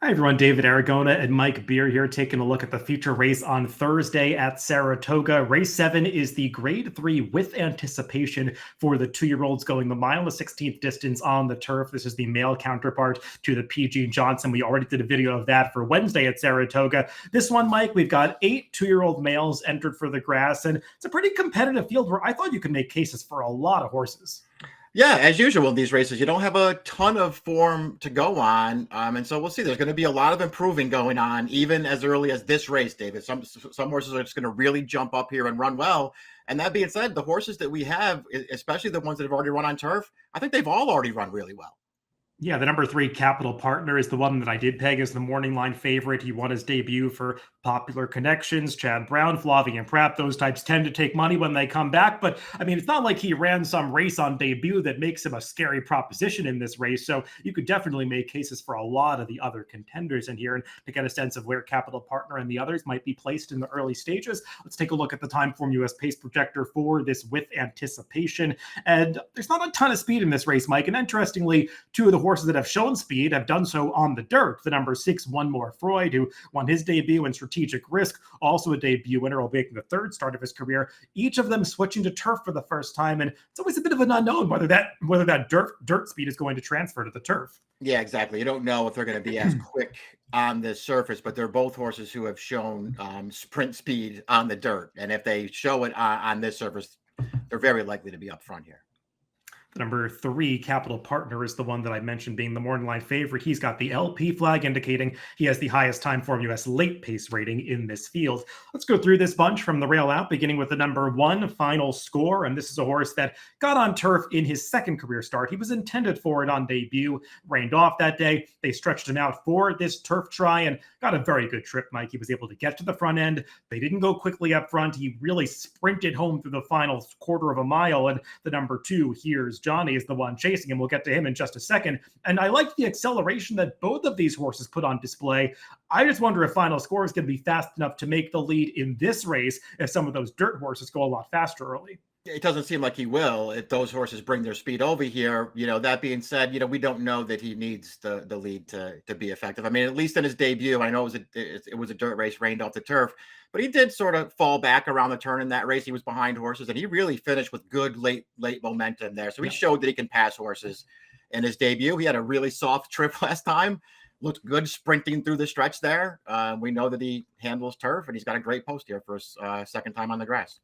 Hi everyone, David Aragona and Mike Beer here, taking a look at the feature race on Thursday at Saratoga. Race 7 is the Grade 3 with anticipation for the 2-year-olds going the mile and 16th distance on the turf. This is the male counterpart to the PG Johnson. We already did a video of that for Wednesday at Saratoga. This one, Mike, we've got 8 2-year-old males entered for the grass, and it's a pretty competitive field where I thought you could make cases for a lot of horses. Yeah, as usual in these races, you don't have a ton of form to go on, and so we'll see. There's going to be a lot of improving going on, even as early as this race, David. Some horses are just going to really jump up here and run well. And that being said, the horses that we have, especially the ones that have already run on turf, I think they've all already run really well. Yeah, the number 3 Capital Partner is the one that I did peg as the morning line favorite. He won his debut for Popular Connections, Chad Brown, Flavian Pratt. Those types tend to take money when they come back. But I mean, it's not like he ran some race on debut that makes him a scary proposition in this race. So you could definitely make cases for a lot of the other contenders in here. And to get a sense of where Capital Partner and the others might be placed in the early stages, let's take a look at the Timeform US pace projector for this with anticipation. And there's not a ton of speed in this race, Mike. And interestingly, two of the horses that have shown speed have done so on the dirt. The number 6, One More Freud, who won his debut in Strategic Risk, also a debut winner, albeit the third start of his career. Each of them switching to turf for the first time, and it's always a bit of an unknown whether that dirt speed is going to transfer to the turf. Yeah, exactly. You don't know if they're going to be as quick on the surface, but they're both horses who have shown sprint speed on the dirt, and if they show it on this surface, they're very likely to be up front here. The number 3 Capital Partner is the one that I mentioned being the morning line favorite. He's got the LP flag indicating he has the highest Timeform US late pace rating in this field. Let's go through this bunch from the rail out, beginning with the number 1 Final Score. And this is a horse that got on turf in his second career start. He was intended for it on debut, rained off that day. They stretched him out for this turf try and got a very good trip, Mike. He was able to get to the front end. They didn't go quickly up front. He really sprinted home through the final quarter of a mile. And the number 2, Here's Johnny, is the one chasing him. We'll get to him in just a second. And I like the acceleration that both of these horses put on display. I just wonder if Final Score is going to be fast enough to make the lead in this race if some of those dirt horses go a lot faster early. It doesn't seem like he will if those horses bring their speed over here. That being said, we don't know that he needs the lead to be effective. I mean, at least in his debut, I know it was a dirt race, rained off the turf, but he did sort of fall back around the turn in that race. He was behind horses, and he really finished with good late momentum there. So he showed that he can pass horses in his debut. He had a really soft trip last time. Looked good sprinting through the stretch there. We know that he handles turf, and he's got a great post here for his second time on the grass.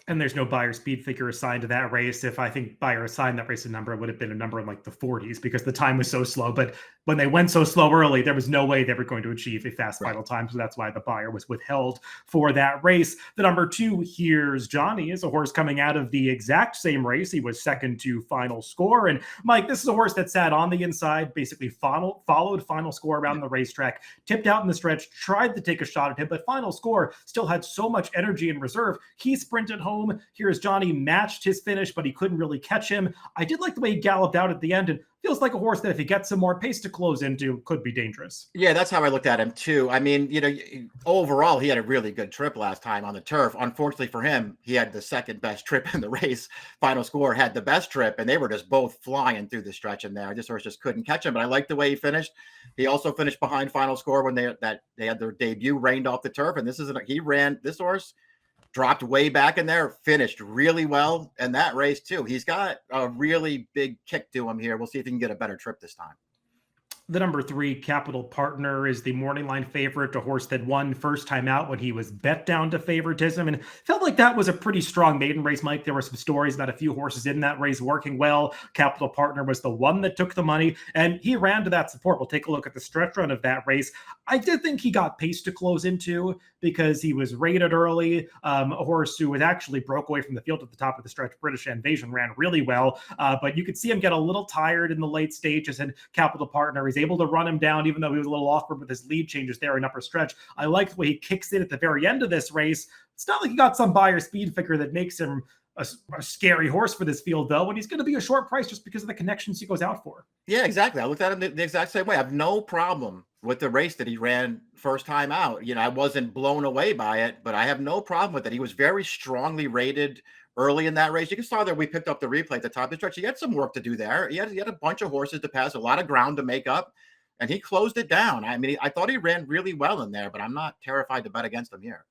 And there's no Beyer speed figure assigned to that race. If I think Beyer assigned that race a number, it would have been a number in like the 40s because the time was so slow. But when they went so slow early, there was no way they were going to achieve a fast final time. So that's why the Beyer was withheld for that race. The number 2, Here's Johnny, is a horse coming out of the exact same race. He was second to Final Score. And Mike, this is a horse that sat on the inside, basically followed Final Score around the racetrack, tipped out in the stretch, tried to take a shot at him, but Final Score still had so much energy in reserve. He sprinted home. Here's Johnny matched his finish, but he couldn't really catch him. I did like the way he galloped out at the end, and feels like a horse that if he gets some more pace to close into, could be dangerous. Yeah, that's how I looked at him too. I mean, overall, he had a really good trip last time on the turf. Unfortunately for him, he had the second best trip in the race. Final Score had the best trip, and they were just both flying through the stretch in there. This horse just couldn't catch him, but I liked the way he finished. He also finished behind Final Score when they had their debut, rained off the turf, and this horse dropped way back in there, finished really well in that race too. He's got a really big kick to him here. We'll see if he can get a better trip this time. The number 3 Capital Partner is the morning line favorite, a horse that won first time out when he was bet down to favoritism, and felt like that was a pretty strong maiden race, Mike. There were some stories about a few horses in that race working well. Capital Partner was the one that took the money, and he ran to that support. We'll take a look at the stretch run of that race. I did think he got pace to close into because he was rated early. A horse who was actually broke away from the field at the top of the stretch, British Invasion, ran really well, but you could see him get a little tired in the late stages, and Capital Partner is able to run him down, even though he was a little awkward with his lead changes there in upper stretch. I like the way he kicks in at the very end of this race. It's not like he got some Beyer speed figure that makes him a scary horse for this field, though, and he's going to be a short price just because of the connections he goes out for. Yeah, exactly. I looked at him the exact same way. I have no problem with the race that he ran first time out. I wasn't blown away by it, but I have no problem with it. He was very strongly rated early in that race. You can saw there we picked up the replay at the top of the stretch. He had some work to do there. He had a bunch of horses to pass, a lot of ground to make up. and he closed it down. I mean, I thought he ran really well in there, but I'm not terrified to bet against him here.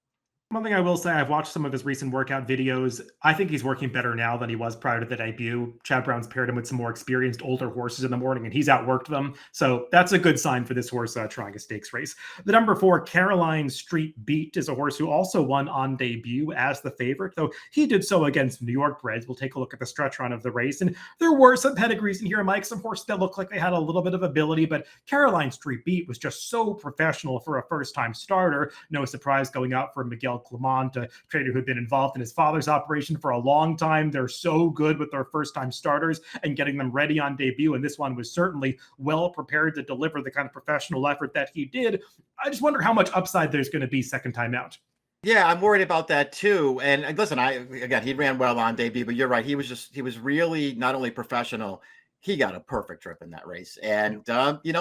One thing I will say, I've watched some of his recent workout videos. I think he's working better now than he was prior to the debut. Chad Brown's paired him with some more experienced, older horses in the morning, and he's outworked them. So that's a good sign for this horse trying a stakes race. The number 4, Caroline Street Beat, is a horse who also won on debut as the favorite, though he did so against New York breds. We'll take a look at the stretch run of the race. And there were some pedigrees in here, Mike, some horses that looked like they had a little bit of ability, but Caroline Street Beat was just so professional for a first-time starter. No surprise going out for Miguel Clement, a trader who'd been involved in his father's operation for a long time. They're so good with their first-time starters and getting them ready on debut, and this one was certainly well prepared to deliver the kind of professional effort that he did. I just wonder how much upside there's going to be second time out. Yeah, I'm worried about that too. And listen, again, he ran well on debut, but you're right. He was really not only professional, he got a perfect trip in that race, and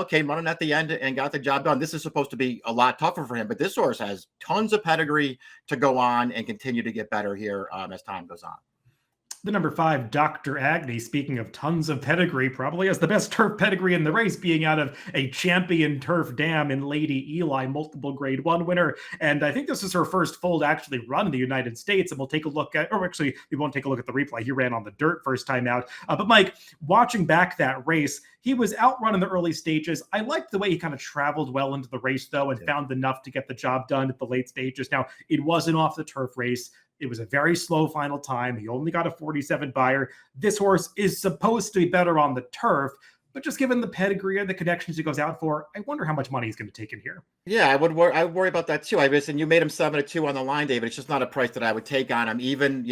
came running at the end and got the job done. This is supposed to be a lot tougher for him, but this horse has tons of pedigree to go on and continue to get better here as time goes on. The number 5, Dr. Agnew, speaking of tons of pedigree, probably has the best turf pedigree in the race, being out of a champion turf dam in Lady Eli, multiple grade 1 winner. And I think this is her first full to actually run in the United States. And we'll take a look at, or actually, we won't take a look at the replay. He ran on the dirt first time out. But Mike, watching back that race, he was outrun in the early stages. I liked the way he kind of traveled well into the race, though, and found enough to get the job done at the late stages. Now, it wasn't off the turf race. It was a very slow final time. He only got a 47 buyer. This horse is supposed to be better on the turf, but just given the pedigree and the connections he goes out for, I wonder how much money he's going to take in here. Yeah, I would worry about that too. I listen, you made him 7-2 on the line, David. It's just not a price that I would take on him. Even,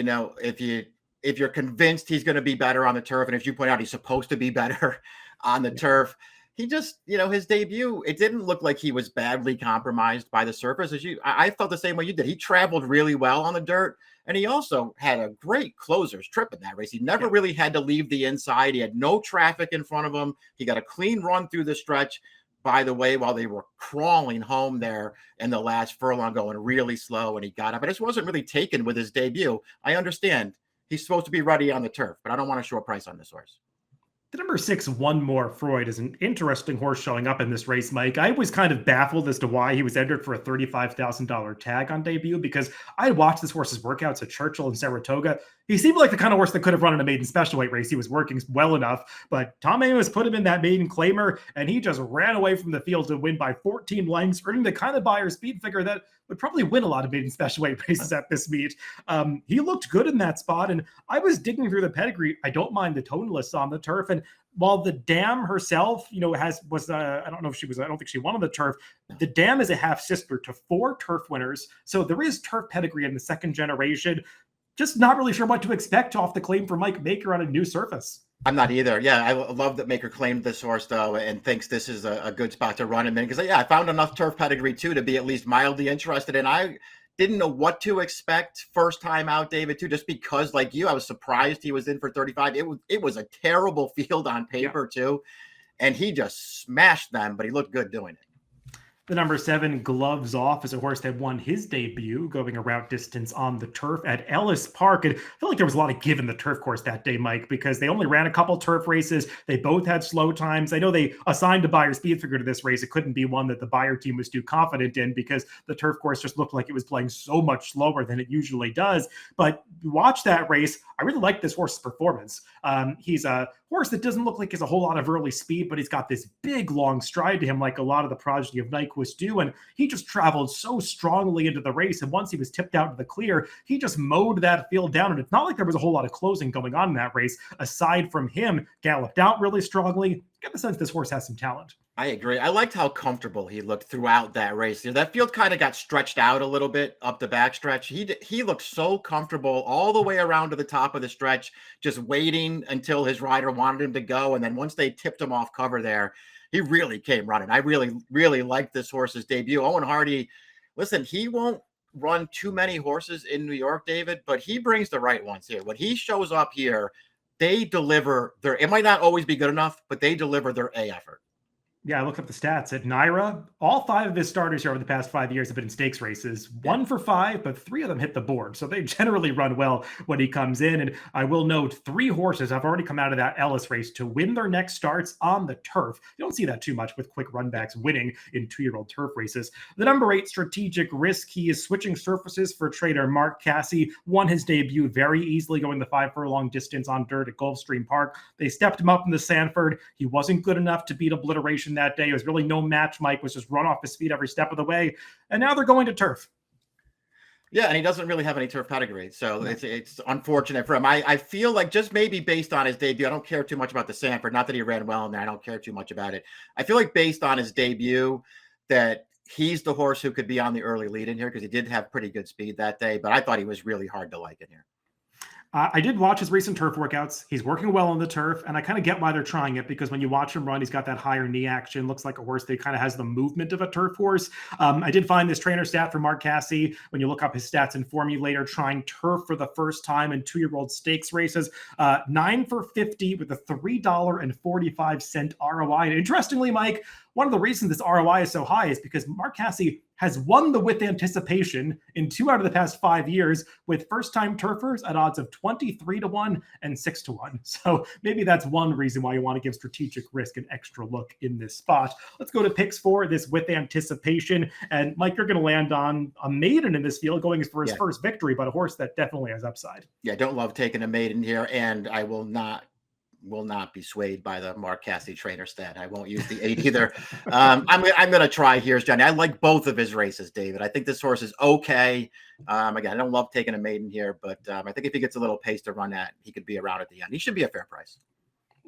if you're convinced he's going to be better on the turf, and if you point out he's supposed to be better on the turf, he just, his debut, it didn't look like he was badly compromised by the surface. I felt the same way you did. He traveled really well on the dirt, and he also had a great closer's trip in that race. He never really had to leave the inside. He had no traffic in front of him. He got a clean run through the stretch, by the way, while they were crawling home there in the last furlong, going really slow, and he got up. I just wasn't really taken with his debut. I understand he's supposed to be ready on the turf, but I don't want a short price on this horse. The number 6, One More Freud, is an interesting horse showing up in this race, Mike. I was kind of baffled as to why he was entered for a $35,000 tag on debut, because I watched this horse's workouts at Churchill and Saratoga. He seemed like the kind of horse that could have run in a maiden special weight race. He was working well enough, but Tom Amos put him in that maiden claimer, and he just ran away from the field to win by 14 lengths, earning the kind of buyer speed figure that would probably win a lot of maiden special weight races at this meet. He looked good in that spot, and I was digging through the pedigree. I don't mind the toneless on the turf, and while the dam herself, I don't think she won on the turf. The dam is a half sister to 4 turf winners, so there is turf pedigree in the second generation. Just not really sure what to expect off the claim for Mike Maker on a new surface. I'm not either. Yeah, I love that Maker claimed this horse, though, and thinks this is a good spot to run him in. Because, I found enough turf pedigree, too, to be at least mildly interested. And I didn't know what to expect first time out, David, too, just because, like you, I was surprised he was in for 35. It was a terrible field on paper, too. And he just smashed them, but he looked good doing it. The number 7, Gloves Off, is a horse that won his debut going a route distance on the turf at Ellis Park. And I feel like there was a lot of give in the turf course that day, Mike, because they only ran a couple turf races. They both had slow times. I know they assigned a buyer speed figure to this race. It couldn't be one that the buyer team was too confident in, because the turf course just looked like it was playing so much slower than it usually does. But watch that race. I really like this horse's performance. He's a horse that doesn't look like he has a whole lot of early speed, but he's got this big, long stride to him, like a lot of the progeny of Nyquist do. And he just traveled so strongly into the race. And once he was tipped out to the clear, he just mowed that field down. And it's not like there was a whole lot of closing going on in that race. Aside from him, galloped out really strongly. Get the sense this horse has some talent. I agree. I liked how comfortable he looked throughout that race. That field kind of got stretched out a little bit up the backstretch. He looked so comfortable all the way around to the top of the stretch, just waiting until his rider wanted him to go. And then once they tipped him off cover there, he really came running. I really, really liked this horse's debut. Owen Hardy, listen, he won't run too many horses in New York, David, but he brings the right ones here. When he shows up here, they deliver it might not always be good enough, but they deliver their A effort. Yeah, I looked up the stats at Naira. All 5 of his starters here over the past 5 years have been in stakes races. Yeah. 1 for 5, but 3 of them hit the board. So they generally run well when he comes in. And I will note 3 horses have already come out of that Ellis race to win their next starts on the turf. You don't see that too much with quick runbacks winning in 2-year-old turf races. The number 8, Strategic Risk. He is switching surfaces for trainer Mark Casse. Won his debut very easily, going the 5 furlong distance on dirt at Gulfstream Park. They stepped him up in the Sanford. He wasn't good enough to beat Obliteration that day. It was really no match. Mike was just run off his feet every step of the way. And now they're going to turf. Yeah, and he doesn't really have any turf pedigree, so it's unfortunate for him. I feel like just maybe based on his debut, I don't care too much about the Sanford. Not that he ran well in there, I don't care too much about it. I feel like based on his debut, that he's the horse who could be on the early lead in here because he did have pretty good speed that day. But I thought he was really hard to like in here. I did watch his recent turf workouts. He's working well on the turf, and I kind of get why they're trying it because when you watch him run, he's got that higher knee action. Looks like a horse that kind of has the movement of a turf horse. I did find this trainer stat for Mark Casse. When you look up his stats in Formulator, trying turf for the first time in 2-year-old stakes races, 9 for 50 with a $3.45 ROI. And interestingly, Mike, one of the reasons this ROI is so high is because Mark Casse has won the With Anticipation in 2 out of the past 5 years with first-time turfers at odds of 23-1 and 6-1. So maybe that's one reason why you want to give Strategic Risk an extra look in this spot. Let's go to picks for this With Anticipation. And Mike, you're going to land on a maiden in this field going for his first victory, but a horse that definitely has upside. Yeah, don't love taking a maiden here, and I will not be swayed by the Mark Casse trainer stat. I won't use the 8 either. I'm going to try Here's Johnny. I like both of his races, David. I think this horse is okay. Again, I don't love taking a maiden here, but I think if he gets a little pace to run at, he could be around at the end. He should be a fair price.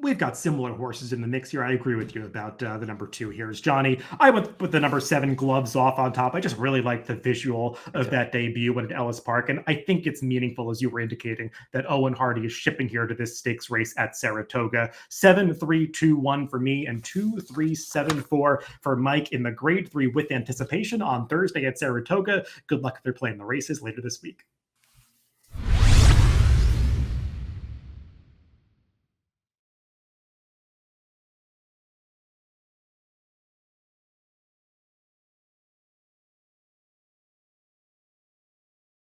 We've got similar horses in the mix here. I agree with you about the number 2 Here's Johnny. I went with the number 7 Gloves Off on top. I just really like the visual of that debut at Ellis Park. And I think it's meaningful, as you were indicating, that Owen Hardy is shipping here to this stakes race at Saratoga. 7-3-2-1 for me and 2-3-7-4 for Mike in the grade 3 With Anticipation on Thursday at Saratoga. Good luck if they're playing the races later this week.